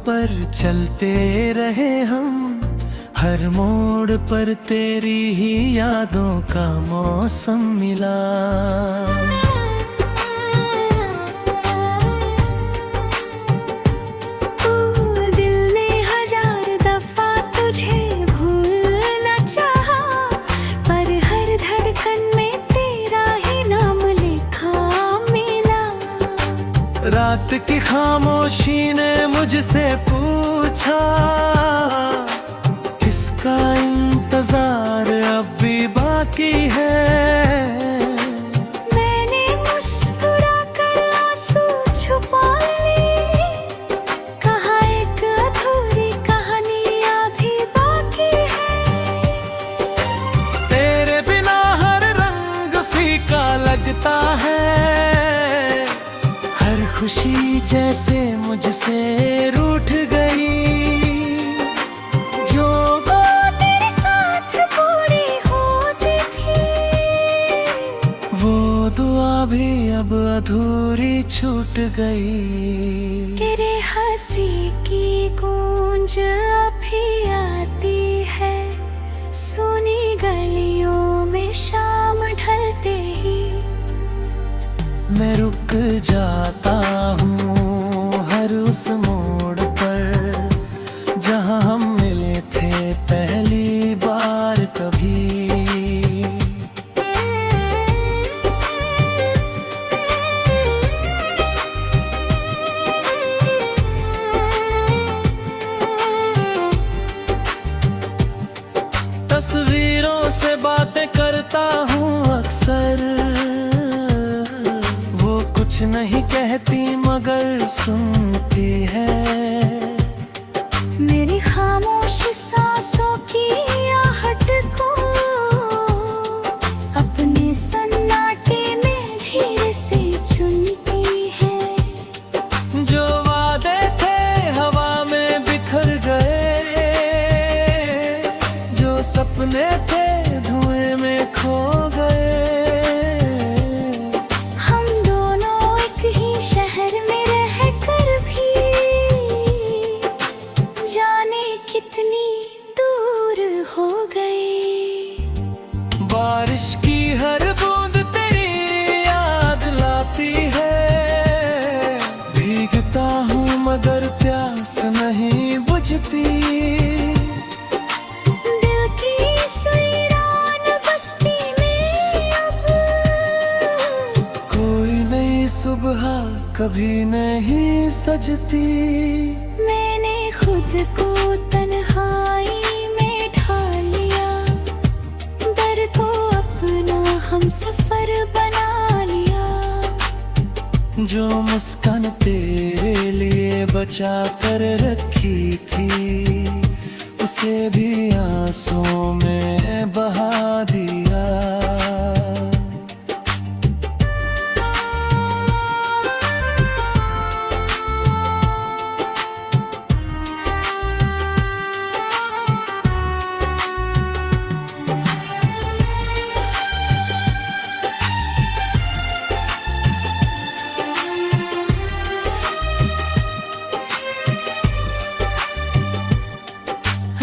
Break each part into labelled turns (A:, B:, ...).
A: पर चलते रहे हम, हर मोड़ पर तेरी ही यादों का मौसम मिला।
B: दिल ने हजार दफा तुझे भूलना चाहा, पर हर धड़कन में तेरा ही नाम लिखा मिला।
A: रात की खामोशी ने मुझसे पूछा, किसका इंतजार अब भी बाकी है।
B: मैंने मुस्कुरा कर आंसू छुपा लिए, कहा एक अधूरी कहानी अभी बाकी है।
A: तेरे बिना हर रंग फीका लगता है, हर खुशी जैसे मुझसे रूठ गई। जो
B: बात तेरे साथ पूरी होती थी,
A: वो दुआ भी अब अधूरी छूट गई।
B: तेरे हंसी की गूंज अभी आती है, सुनी गलियों में शाम ढलते ही।
A: मैं रुक जाता हूँ हर उस मोड़ पर, जहाँ हम मिले थे पहली बार कभी। तस्वीरों से बातें करता हूँ अक्सर, वो कुछ नहीं कहती मगर सुनती है।
B: मेरी खामोश सांसों की आहट को अपने सन्नाटे में धीरे से चुनती है।
A: जो वादे थे हवा में बिखर गए, जो सपने थे धुएं में खो गए।
B: हम दोनों एक ही शहर में रहकर भी जाने कितनी दूर हो गए।
A: बारिश की हर बूंद तेरी याद लाती है, भीगता हूँ मगर प्यास नहीं बुझती।
B: दिल की इस वीरान बस्ती में अब
A: कोई नई सुबह कभी नहीं सजती।
B: मैंने खुद को तन्हाई में ढाल लिया, दर को अपना हम सफर बना लिया।
A: जो मुस्कान तेरे लिए बचा कर रखी थी, उसे भी आंसुओं में बहा दिया।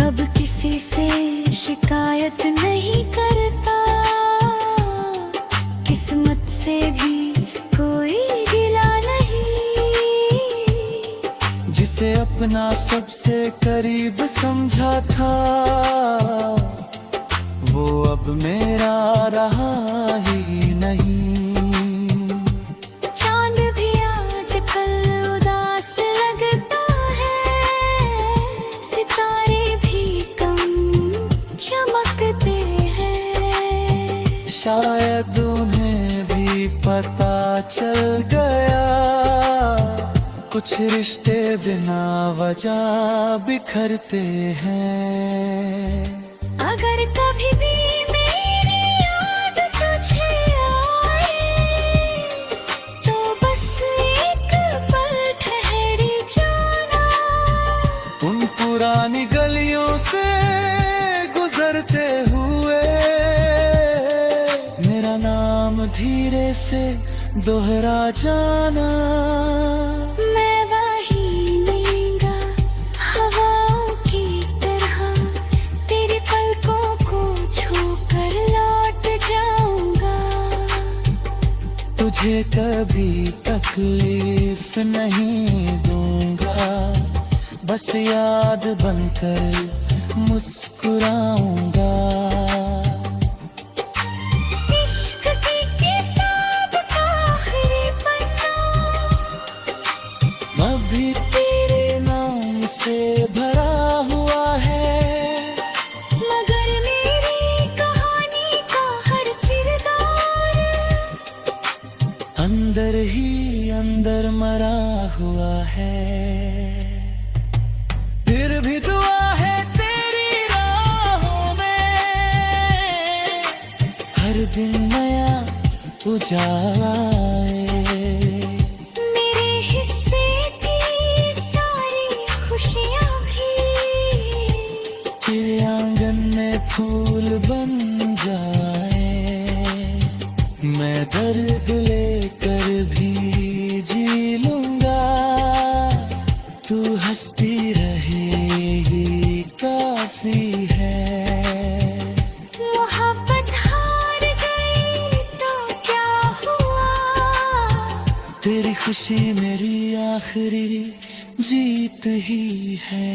B: अब किसी से शिकायत नहीं करता, किस्मत से भी कोई गिला नहीं।
A: जिसे अपना सबसे करीब समझा था, वो अब मेरा रहा ही नहीं।
B: चांद भी आजकल उदास लगता है, सितारे भी कम चमकते हैं।
A: शायद उन्हें भी पता चल गया, कुछ रिश्ते बिना वजह बिखरते हैं।
B: अगर कभी भी मेरी याद तुझे आए, तो बस एक पल ठहर जाना।
A: उन पुरानी गलियों से गुजरते हुए मेरा नाम धीरे से दोहरा जाना।
B: मैं वही लहंगा
A: तुझे कभी तकलीफ नहीं दूंगा, बस याद बनकर मुस्कुराऊंगा।
B: इश्क की किताब का आखिरी पन्ना
A: अभी तेरे नाम से भरा हुआ है,
B: मगर मेरी कहानी का हर किरदार
A: अंदर ही अंदर मरा हुआ है। फिर भी दुआ है तेरी राहों में, हर दिन नया उजाला आए।
B: मेरे हिस्से की सारी खुशियाँ भी
A: तेरे आंगन में फूल बन जाए। मैं दर्द लेकर भी जी लूंगा, तू हंसती रहे ही काफी है।
B: मोहब्बत हार गई तो क्या हुआ,
A: तेरी खुशी मेरी आखिरी जीत ही है।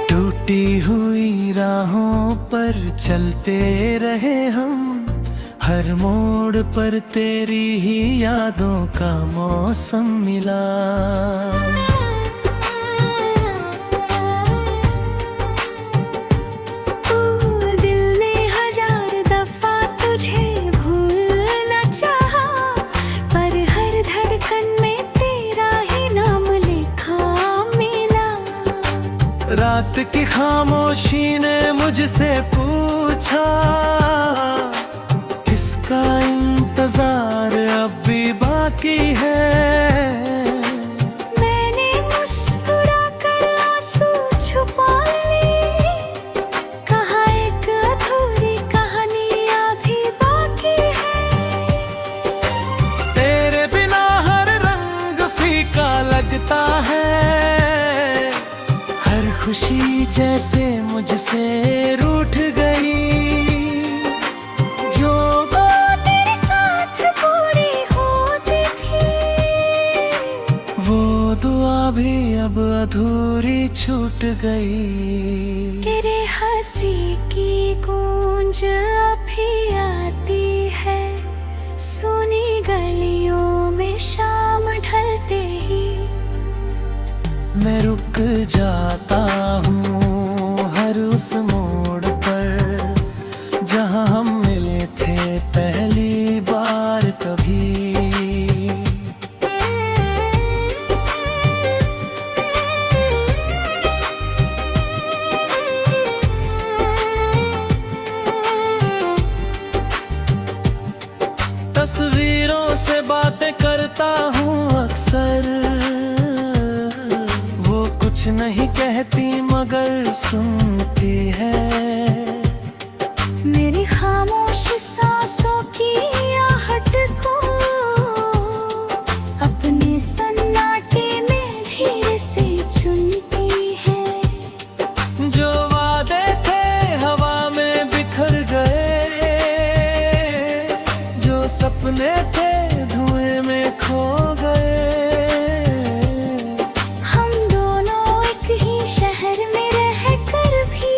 A: टूटी हुई राहों पर चलते रहे हम, हर मोड़ पर तेरी ही यादों का मौसम मिला।
B: दिल ने हजार दफा तुझे भूलना चाहा, पर हर धड़कन में तेरा ही नाम लिखा मिला।
A: रात की खामोशी ने मुझसे पूछा, किसका इंतजार अब भी बाकी है।
B: मैंने मुस्कुरा कर आंसू छुपा लिए, कहा एक अधूरी कहानी अभी बाकी है।
A: तेरे बिना हर रंग फीका लगता है, हर खुशी जैसे मुझसे रूठ गई। जो
B: वो तेरे साथ पूरी होती थी,
A: वो दुआ भी अब अधूरी छूट गई।
B: तेरे हंसी की गूंज अभी आती है, सुनी गलियों में शाम ढलते ही।
A: मैं रुक जाता हूँ हर उस मोड़ पर, जहाँ हम मिले थे पहली बार कभी। तस्वीरों से बातें करता हूँ अक्सर, वो कुछ नहीं कहती मगर सुनती है।
B: मेरी खामोश सांसों की आहट को अपने सन्नाटे में धीरे से चुनती है।
A: जो वादे थे हवा में बिखर गए, जो सपने थे धुएं में खो गए।
B: हम दोनों एक ही शहर में रहकर भी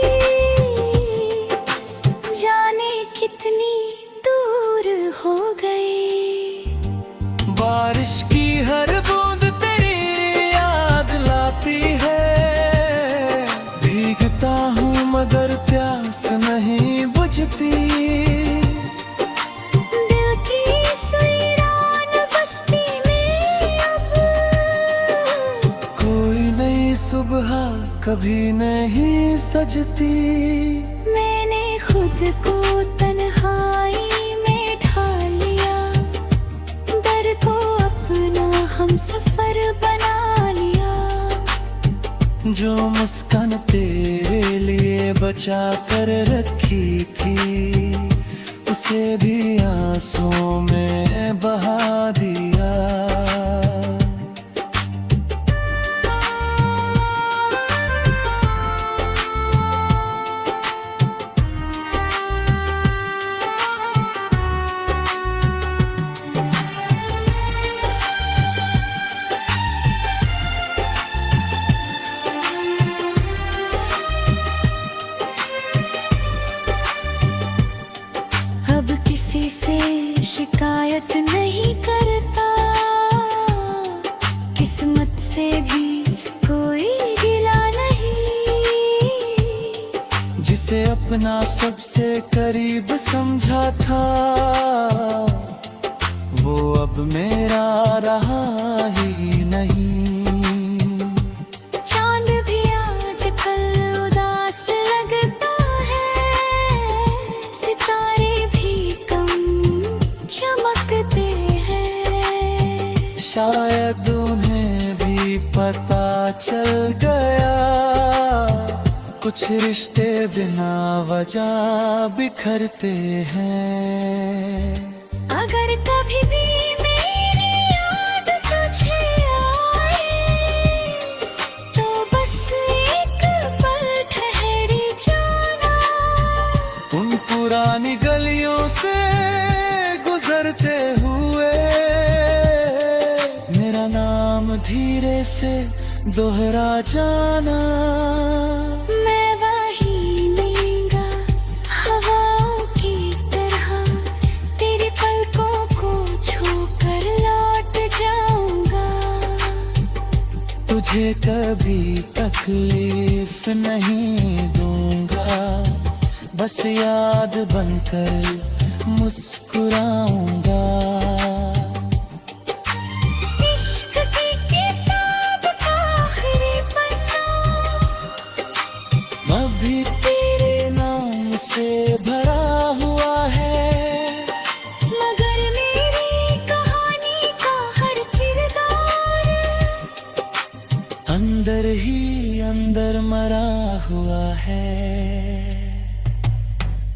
A: सजती।
B: दिल की इस वीरान बस्ती में अब
A: कोई नई सुबह कभी नहीं सजती।
B: मैंने खुद को तन्हाई में ढाल लिया, दर को अपना हमसफर बना लिया।
A: जो मुस्कान तेरे लिए बचा कर रखी थी, उसे भी आंसुओं में बहा दिया।
B: अब किसी से शिकायत नहीं करता, किस्मत से भी कोई गिला नहीं।
A: जिसे अपना सबसे करीब समझा था, वो अब मेरा रहा ही नहीं।
B: चांद भी आजकल उदास लगता है, सितारे भी कम चमकते हैं।
A: शायद उन्हें भी पता चल गया, कुछ रिश्ते बिना वजह बिखरते हैं।
B: अगर कभी भी मेरी याद तुझे आए, तो बस एक पल ठहरी जाना।
A: उन पुरानी गलियों से गुजरते हुए मेरा नाम धीरे से दोहरा जाना।
B: मैं वहीं मिलूंगा हवाओं की तरह, तेरी पलकों को छूकर लौट जाऊंगा।
A: तुझे कभी तकलीफ नहीं दूंगा, बस याद बनकर मुस्कुराऊंगा।
B: इश्क की किताब का आखिरी पन्ना
A: अभी तेरे नाम से भरा हुआ है,
B: मगर मेरी कहानी का हर किरदार
A: अंदर ही अंदर मरा हुआ है।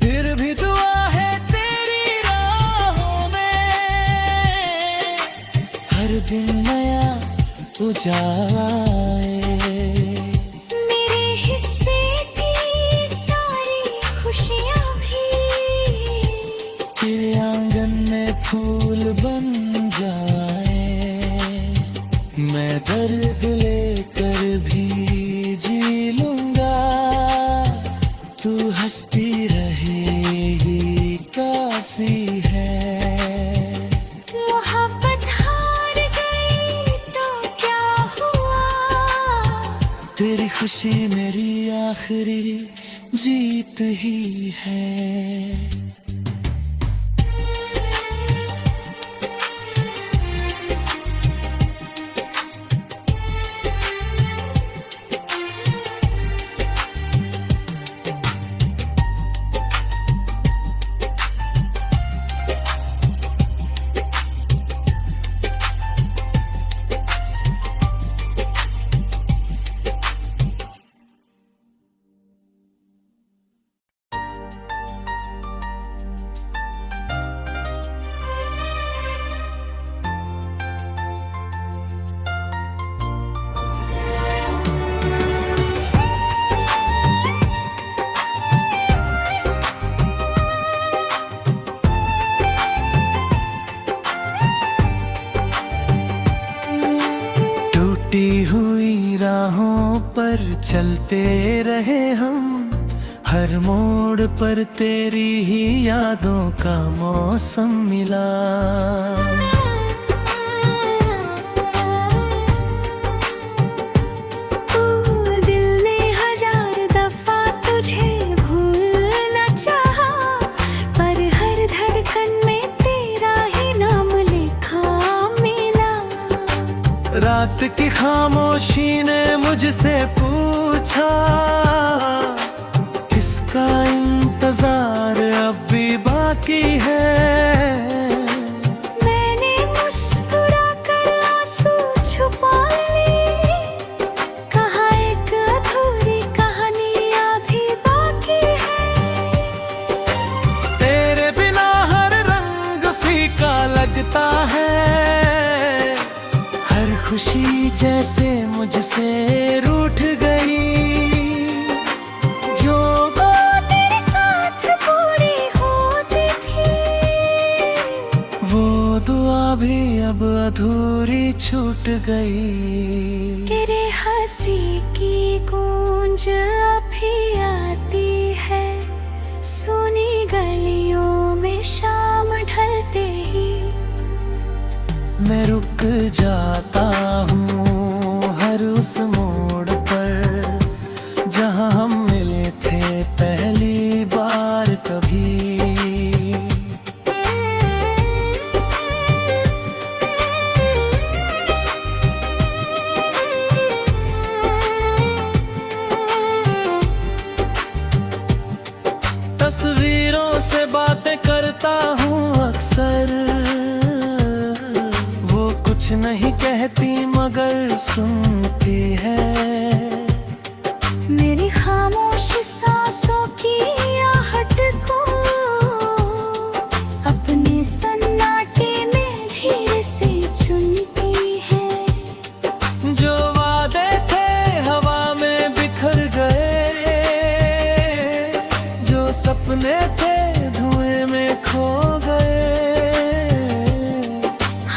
A: फिर भी दुआ है तेरी राहों में, हर दिन नया उजाला आए।
B: मेरे हिस्से की सारी खुशियाँ भी
A: तेरे आंगन में फूल बन जाए। मैं दर्द लेकर भी जी लूंगा, तू हंसती रहे ही काफी है।
B: मोहब्बत हार गई तो क्या हुआ,
A: तेरी खुशी मेरी आखिरी जीत ही है। टूटी हुई राहों पर चलते रहे हम, हर मोड़ पर तेरी ही यादों का मौसम मिला।
B: दिल ने हजार दफा तुझे भूलना चाहा,
A: रात की खामोशी ने मुझसे पूछा, किसका इंतजार अब भी बाकी है।
B: मैंने मुस्कुरा कर आंसू छुपा लिए, कहा एक अधूरी कहानी अभी बाकी है।
A: तेरे बिना हर रंग फीका लगता है, हर खुशी जैसे मुझसे रूठ गई। जो
B: बात तेरे साथ पूरी होती थी,
A: वो दुआ भी अब अधूरी छूट गई।
B: तेरे हंसी की गूंज अभी आती है, सुनी गलियों में शाम ढलते ही।
A: मैं रुक जाता हूँ हर उस मोड़ पर, जहाँ हम मिले थे पहली बार कभी। तस्वीरों से बातें करता हूँ अक्सर, वो कुछ नहीं कहती मगर सुनती है।
B: मेरी खामोश सांसों की आहट को अपने सन्नाटे में धीरे से चुनती है।
A: जो वादे थे हवा में बिखर गए, जो सपने थे धुएं में खो गए।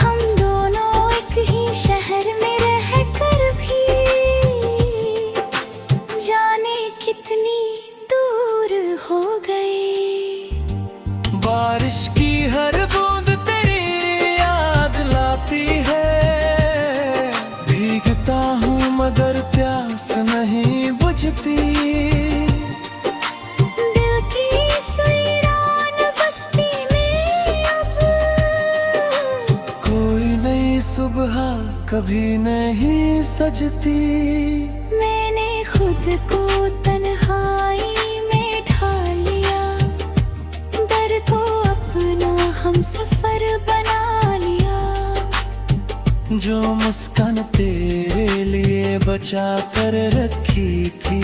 B: हम दोनों एक ही शहर में रहकर भी जाने कितनी दूर हो गए।
A: बारिश की हर बूंद तेरी याद लाती है, भीगता हूँ मगर प्यास नहीं बुझती।
B: दिल की सुईरान बस्ती में अब
A: कोई नई सुबह कभी नहीं सजती।
B: मैंने खुद को तन्हाई में ढाल लिया, डर को अपना हम सफर बना लिया।
A: जो मुस्कान तेरे लिए बचा कर रखी थी,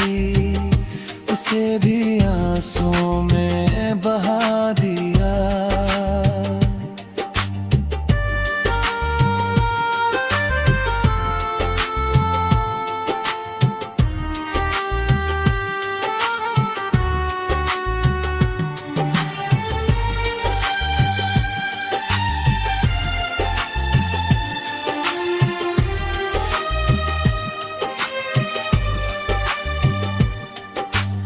A: उसे भी आंसुओं में बहा दिया।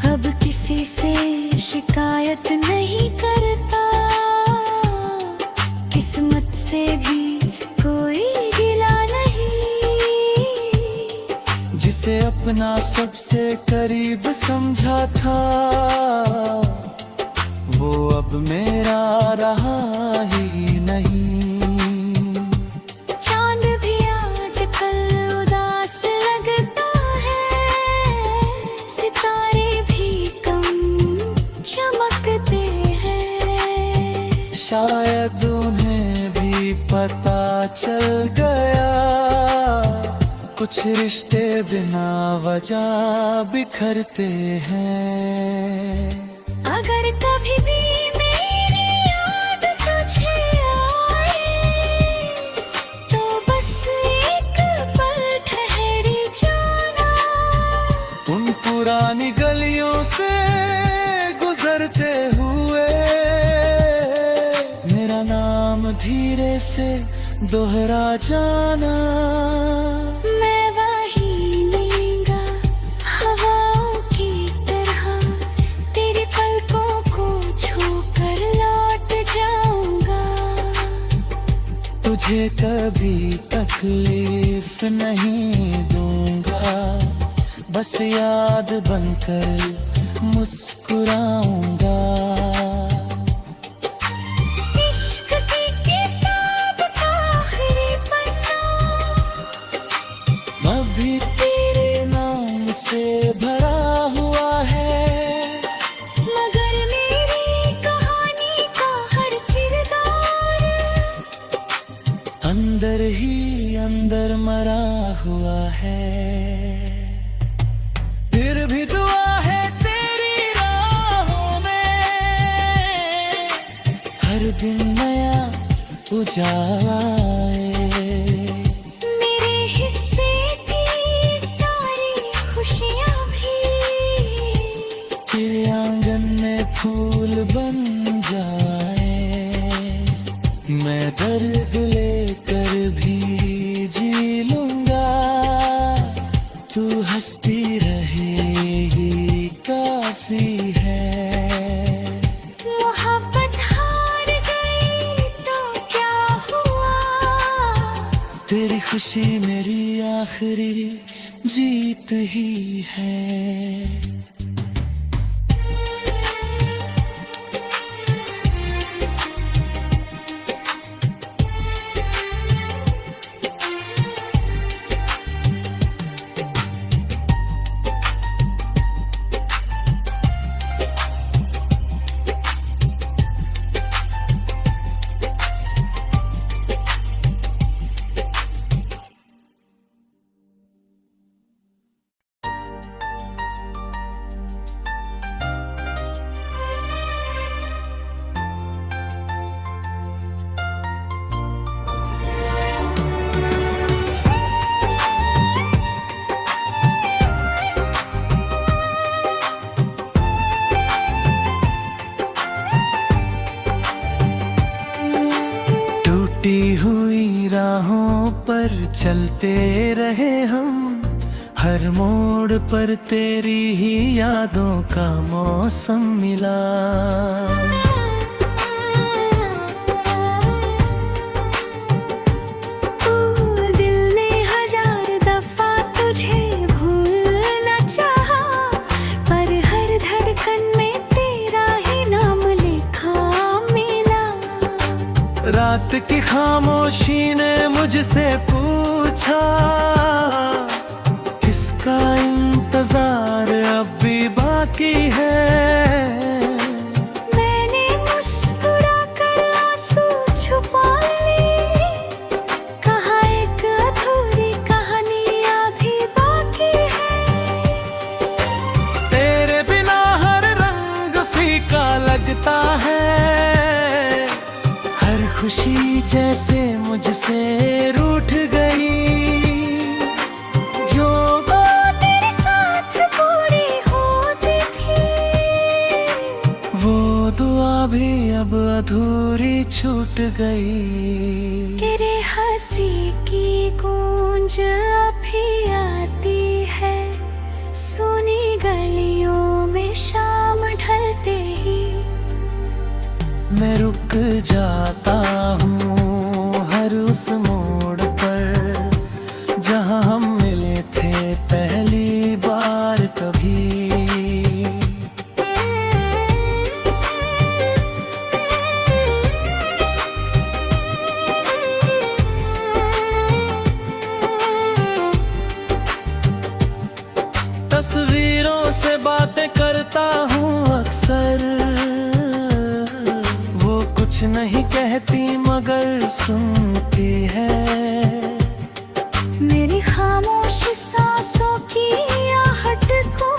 B: अब किसी से शिकायत नहीं करता, किस्मत से भी कोई गिला नहीं।
A: जिसे अपना सबसे करीब समझा था, वो अब मेरा रहा ही नहीं।
B: चांद भी आजकल उदास लगता है, सितारे भी कम चमकते हैं।
A: शायद उन्हें भी पता चल गया, कुछ रिश्ते बिना वजह बिखरते हैं।
B: अगर कभी भी मेरी याद तुझे आए, तो बस एक पल ठहरी जाना।
A: उन पुरानी गलियों से गुजरते हुए मेरा नाम धीरे से दोहरा जाना।
B: मैं वहीं मिलूंगा हवाओं की तरह, तेरी पलकों को छूकर लौट जाऊंगा।
A: तुझे कभी तकलीफ नहीं दूंगा, बस याद बनकर मुस्कुराऊंगा।
B: इश्क की किताब का आखिरी पन्ना
A: भी तेरे नाम से भरा हुआ है,
B: मगर मेरी कहानी का हर किरदार
A: अंदर ही अंदर मरा हुआ है। फिर भी दुआ है तेरी राहों में, हर दिन नया उजाला आए।
B: मेरे हिस्से की सारी खुशियाँ भी
A: तेरे आंगन में फूल बन जाए। मैं दर्द लेकर भी जी लूंगा, तू हंसती रहेगी काफी है।
B: मोहब्बत हार गई तो क्या हुआ,
A: तेरी खुशी मेरी आखिरी जीत ही है। टूटी हुई राहों पर चलते रहे हम, हर मोड़ पर तेरी ही यादों का मौसम मिला।
B: दिल ने हजार दफा तुझे भूलना चाहा, पर हर धड़कन में तेरा ही नाम लिखा मिला।
A: रात की खामोशी ने मुझसे पूछा, किसका इंतजार अब भी बाकी है।
B: मैंने मुस्कुरा कर आंसू छुपा लिए, कहा एक अधूरी कहानी अभी बाकी है।
A: तेरे बिना हर रंग फीका लगता है, हर खुशी जैसे मुझसे रूठ गई। जो
B: बात तेरे साथ पूरी होती थी,
A: वो दुआ भी अब अधूरी छूट गई।
B: तेरे हंसी की गूंज अभी आती है, सुनी गलियों में शाम ढलते ही।
A: मैं रुक जाता हूँ हर उस मोड़ पर, जहाँ हम मिले थे पहली बार कभी। तस्वीरों से बातें करता हूँ अक्सर, वो कुछ नहीं कहती मगर सुनती है।
B: मेरी खामोश सांसों की आहट को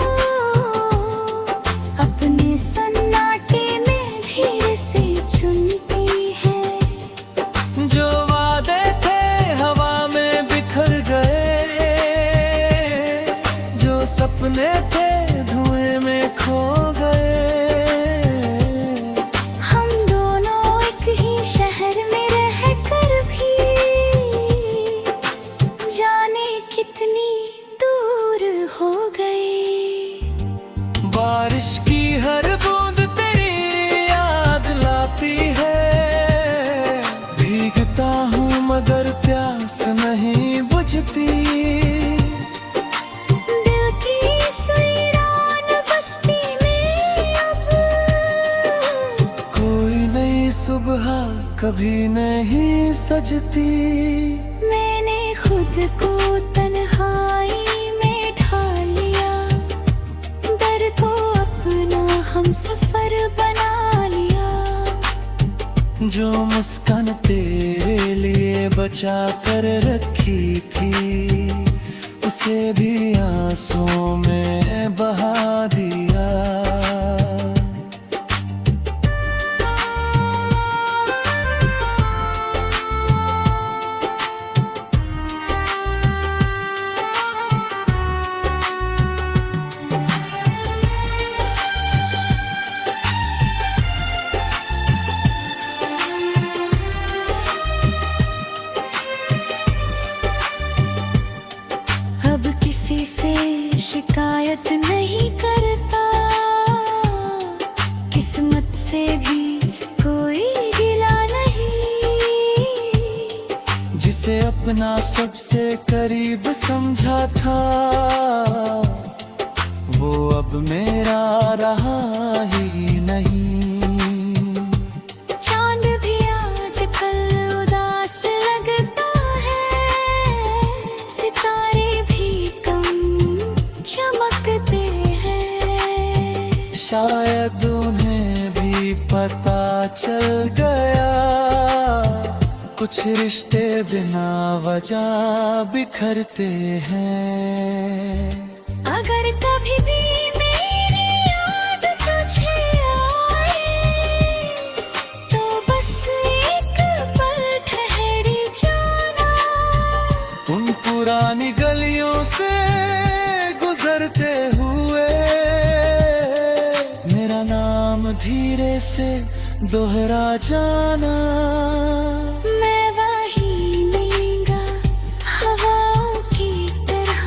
B: अपने सन्नाटे में धीरे से चुनती है।
A: जो वादे थे हवा में बिखर गए, जो सपने थे धुएं में खो गए।
B: हम दोनों एक ही शहर में रहकर भी जाने कितनी दूर हो गए।
A: बारिश की हर बूंद तेरी याद लाती है, भीगता हूँ मगर प्यास नहीं बुझती।
B: दिल की सुईरान बस्ती में अब
A: कोई नई सुबह कभी नहीं सजती।
B: मैंने खुद को तन्हाई
A: मुस्कान तेरे लिए बचा कर रखी थी, उसे भी आंसुओं में बहा दिया।
B: अब किसी से शिकायत नहीं करता, किस्मत से भी कोई गिला नहीं।
A: जिसे अपना सबसे करीब समझा था, वो अब मेरा रहा ही नहीं।
B: चांद भी आजकल उदास लगता है, सितारे भी कम चमकते हैं।
A: शायद उन्हें भी पता चल गया, कुछ रिश्ते बिना वजह बिखरते हैं।
B: अगर कभी भी मेरी याद तुझे आए, तो बस एक पल ठहरी जाना।
A: उन पुरानी गलियों से गुजरते हुए मेरा नाम धीरे से दोहरा जाना।
B: मैं वही मिलूंगा हवाओं की तरह,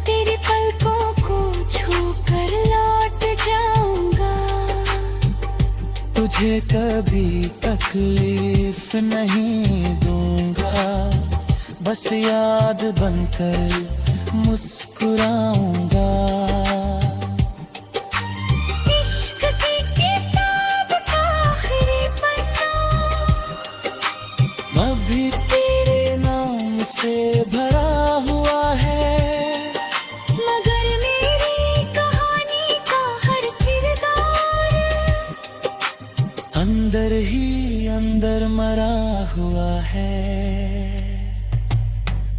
B: तेरी पलकों को छूकर लौट जाऊंगा।
A: तुझे कभी तकलीफ नहीं दूंगा, बस याद बनकर मुस्कुराऊंगा।
B: इश्क की किताब का आखिरी पन्ना
A: अभी तेरे नाम से भरा हुआ है,
B: मगर मेरी कहानी का हर किरदार
A: अंदर ही अंदर मरा हुआ है।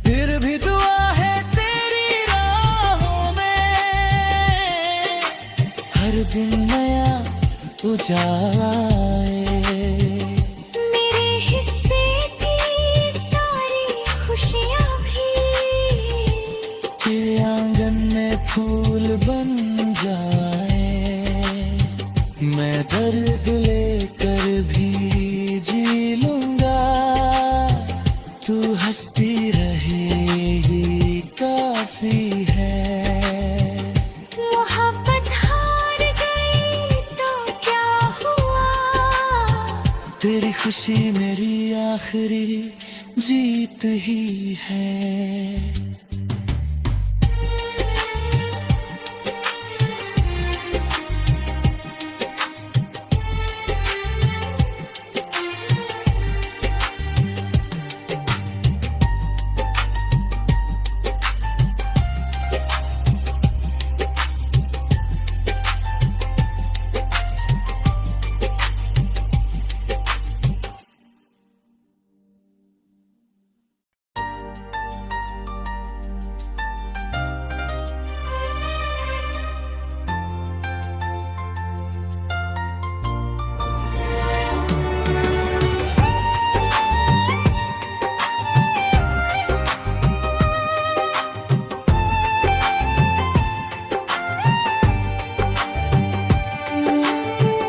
A: फिर भी दुआ है तेरी राहों में, हर दिन नया उजाला आए।
B: मेरे हिस्से की सारी खुशियाँ भी
A: तेरे आंगन में फूल बन जाए। मैं दर्द लेकर भी जी लूंगा, तू हंसती रहे ही काफी है।
B: मोहब्बत हार गई तो क्या हुआ,
A: तेरी खुशी मेरी आखिरी जीत ही है।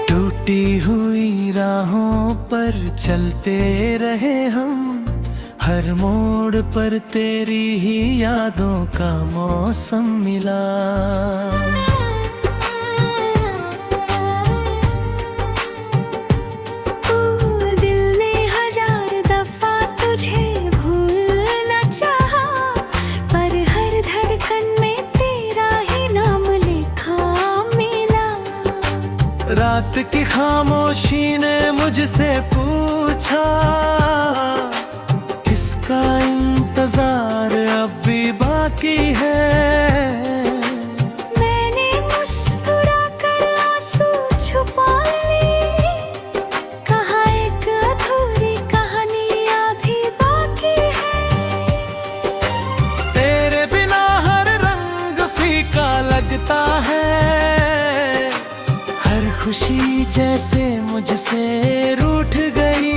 A: टूटी हुई राहों पर चलते रहे हम, हर मोड़ पर तेरी ही यादों का मौसम मिला।
B: दिल ने हजार दफा तुझे भूलना चाहा, पर हर धड़कन में तेरा ही नाम लिखा मिला।
A: रात की खामोशी ने मुझसे पूछा, किसका इंतजार अब भी बाकी है।
B: मैंने मुस्कुरा कर आंसू छुपा लिए, कहा एक अधूरा
A: खुशी जैसे मुझसे रूठ गई।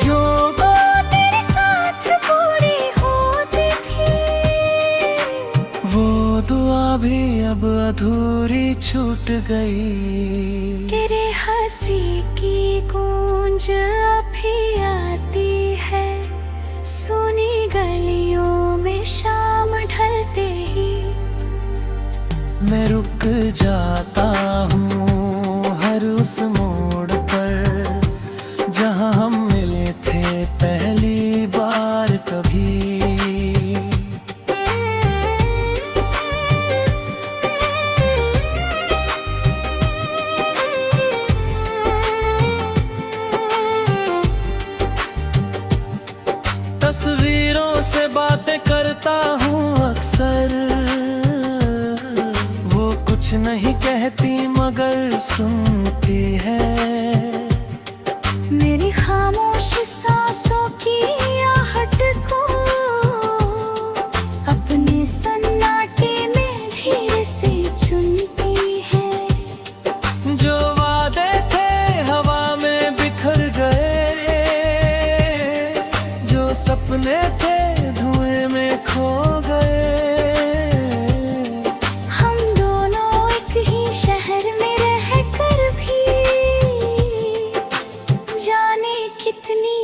A: जो
B: बात तेरे साथ पूरी होती थी,
A: वो दुआ भी अब अधूरी छूट गई।
B: तेरे हंसी की गूंज अभी आती है सुनी गलियों में शाम ढलते ही।
A: मैं रुक जाता हूँ हर उस मोड़ पर जहाँ हम मिले थे पहली बार कभी। तस्वीरों से बातें करता हूँ अक्सर, वो कुछ नहीं कहती मगर सुनती है।
B: मेरी खामोश सांसों की आहट को अपने सन्नाटे में धीरे से चुनती है।
A: जो वादे थे हवा में बिखर गए, जो सपने थे धुएं में खो गए।
B: हम दोनों एक ही शहर में रहकर भी जाने कितनी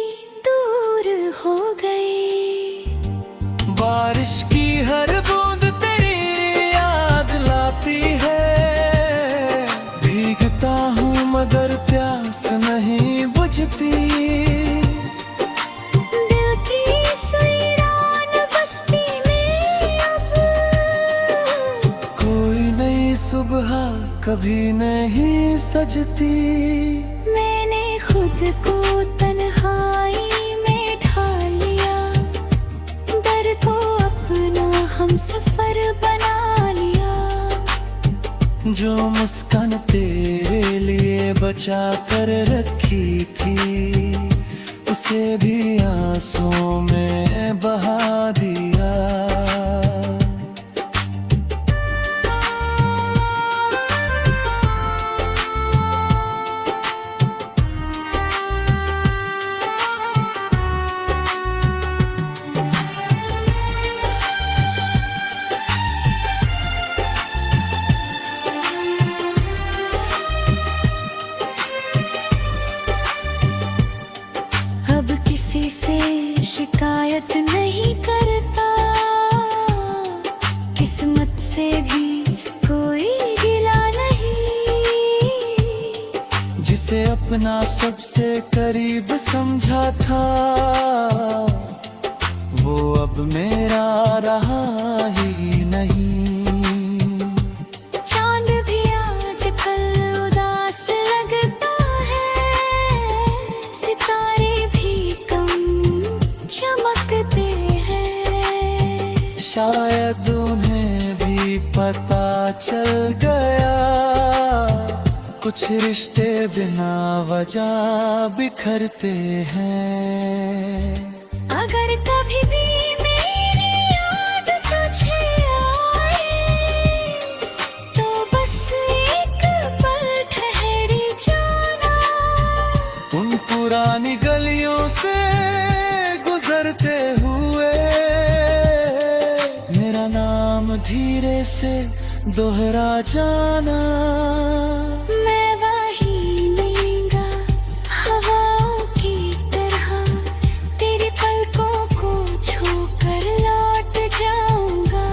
B: दूर हो गए।
A: बारिश की हर बूंद तेरी याद लाती है। भीगता हूँ मगर प्यास नहीं बुझती।
B: दिल की सुईरान बस्ती में अब
A: कोई नई सुबह कभी नहीं सजती।
B: मैंने खुद को तन्हाई में ढाल लिया, दर को अपना हम सफर बना लिया।
A: जो मुस्कान तेरे लिए बचा कर रखी थी, उसे भी आंसुओं में बहा दिया।
B: अब किसी से शिकायत नहीं करता, किस्मत से भी कोई गिला नहीं।
A: जिसे अपना सबसे करीब समझा था, वो अब मेरा रहा ही नहीं।
B: चांद भी आजकल उदास लगता है, सितारे भी कम चमकते हैं।
A: शायद उन्हें भी पता चल गया, कुछ रिश्ते बिना वजह बिखरते हैं।
B: अगर कभी भी मेरी याद तुझे आए, तो बस एक पल ठहरी जाना।
A: उन पुरानी गलियों से गुजरते हुए मेरा नाम धीरे से दोहरा जाना।
B: मैं वही लूंगा हवाओं की तरह, तेरी पलकों को छूकर लौट जाऊंगा।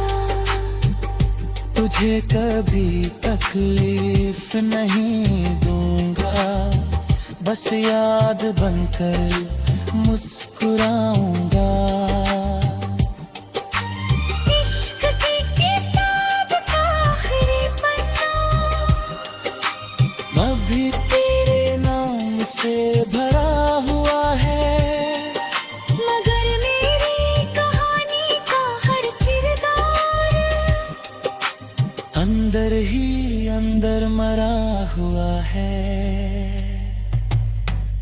A: तुझे कभी तकलीफ नहीं दूंगा, बस याद बनकर मुस्कुराऊंगा।
B: इश्क की किताब का आखिरी पन्ना
A: अभी तेरे नाम से भरा हुआ है,
B: मगर मेरी कहानी का हर किरदार
A: अंदर ही अंदर मरा हुआ है।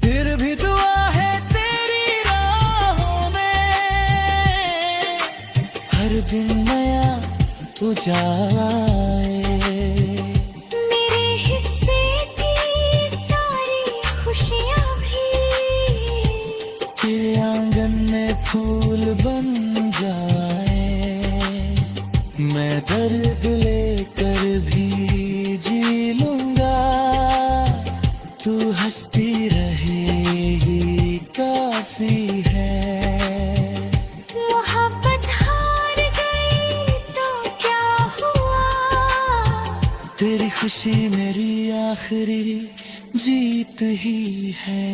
A: फिर भी दुआ है तेरी राहों में, हर दिन नया उजाला आए।
B: मेरे
A: फूल बन जाए, मैं दर्द लेकर भी जी लूंगा, तू हंसती रहे ही काफी है।
B: मोहब्बत हार गई तो क्या हुआ,
A: तेरी खुशी मेरी आखिरी जीत ही है।